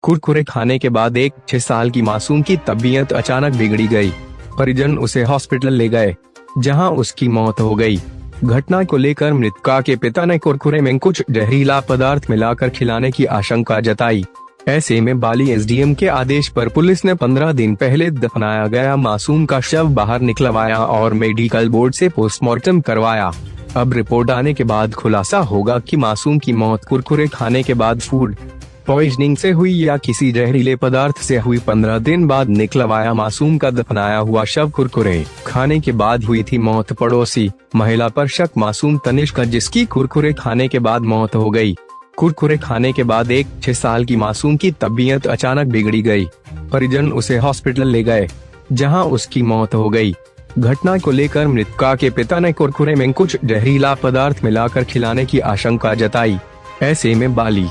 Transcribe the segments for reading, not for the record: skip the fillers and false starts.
कुरकुरे खाने के बाद एक 6 साल की मासूम की तबीयत अचानक बिगड़ी गई। परिजन उसे हॉस्पिटल ले गए, जहां उसकी मौत हो गई। घटना को लेकर मृतका के पिता ने कुरकुरे में कुछ जहरीला पदार्थ मिलाकर खिलाने की आशंका जताई। ऐसे में बाली एसडीएम के आदेश पर पुलिस ने 15 दिन पहले दफनाया गया मासूम का शव बाहर निकलवाया और मेडिकल बोर्ड से पोस्टमार्टम करवाया। अब रिपोर्ट आने के बाद खुलासा होगा कि मासूम की मौत कुरकुरे खाने के बाद फूड पॉइजनिंग से हुई या किसी जहरीले पदार्थ से हुई। 15 दिन बाद निकलवाया मासूम का दफनाया हुआ शव कुरकुरे खाने के बाद हुई थी मौत। पड़ोसी महिला पर शक, मासूम तनिष्का जिसकी कुरकुरे खाने के बाद मौत हो गई। कुरकुरे खाने के बाद एक 6 साल की मासूम की तबीयत अचानक बिगड़ी गई। परिजन उसे हॉस्पिटल ले गए, जहां उसकी मौत हो गई। घटना को लेकर मृतका के पिता ने कुरकुरे में कुछ जहरीला पदार्थ मिलाकर खिलाने की आशंका जताई। ऐसे में बाली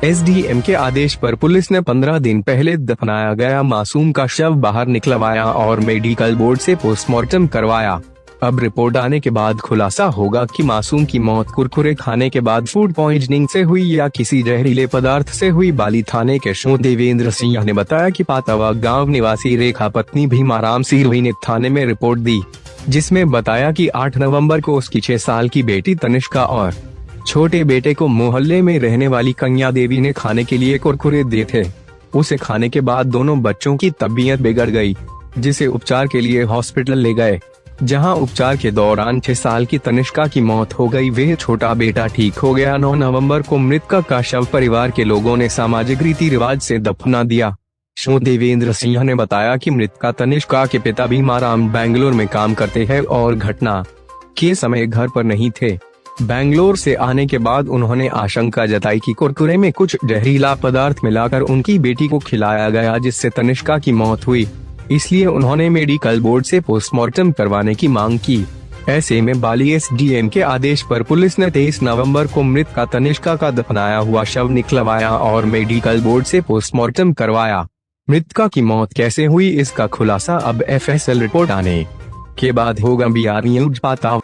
एसडीएम के आदेश पर पुलिस ने 15 दिन पहले दफनाया गया मासूम का शव बाहर निकलवाया और मेडिकल बोर्ड से पोस्टमार्टम करवाया। अब रिपोर्ट आने के बाद खुलासा होगा कि मासूम की मौत कुरकुरे खाने के बाद फूड पॉइजनिंग से हुई या किसी जहरीले पदार्थ से हुई। बाली थाने के शो देवेंद्र सिंह ने बताया कि पातावा गांव निवासी रेखा पत्नी भीमाराम सिरवी ने थाने में रिपोर्ट दी, जिसमें बताया कि 8 नवंबर को उसकी 6 साल की बेटी तनिष्का और छोटे बेटे को मोहल्ले में रहने वाली कन्या देवी ने खाने के लिए कुरकुरे दिए थे। उसे खाने के बाद दोनों बच्चों की तबीयत बिगड़ गई, जिसे उपचार के लिए हॉस्पिटल ले गए, जहां उपचार के दौरान 6 साल की तनिष्का की मौत हो गई। वह छोटा बेटा ठीक हो गया। 9 नवंबर को मृतका का शव परिवार के लोगों ने सामाजिक रीति रिवाज से दफना दिया। शो देवेंद्र सिंह ने बताया कि मृतका तनिष्का के पिता भीमाराम बेंगलोर में काम करते हैं और घटना के समय घर पर नहीं थे। बेंगलोर से आने के बाद उन्होंने आशंका जताई कि कुरकुरे में कुछ जहरीला पदार्थ मिलाकर उनकी बेटी को खिलाया गया, जिससे तनिष्का की मौत हुई। इसलिए उन्होंने मेडिकल बोर्ड से पोस्टमार्टम करवाने की मांग की। ऐसे में बाली एसडीएम के आदेश पर पुलिस ने 23 नवंबर को मृतका तनिष्का का दफनाया हुआ शव निकलवाया और मेडिकल बोर्ड से पोस्टमार्टम करवाया। मृतका की मौत कैसे हुई, इसका खुलासा अब एफएसएल रिपोर्ट आने के बाद होगा। BR news पातावा।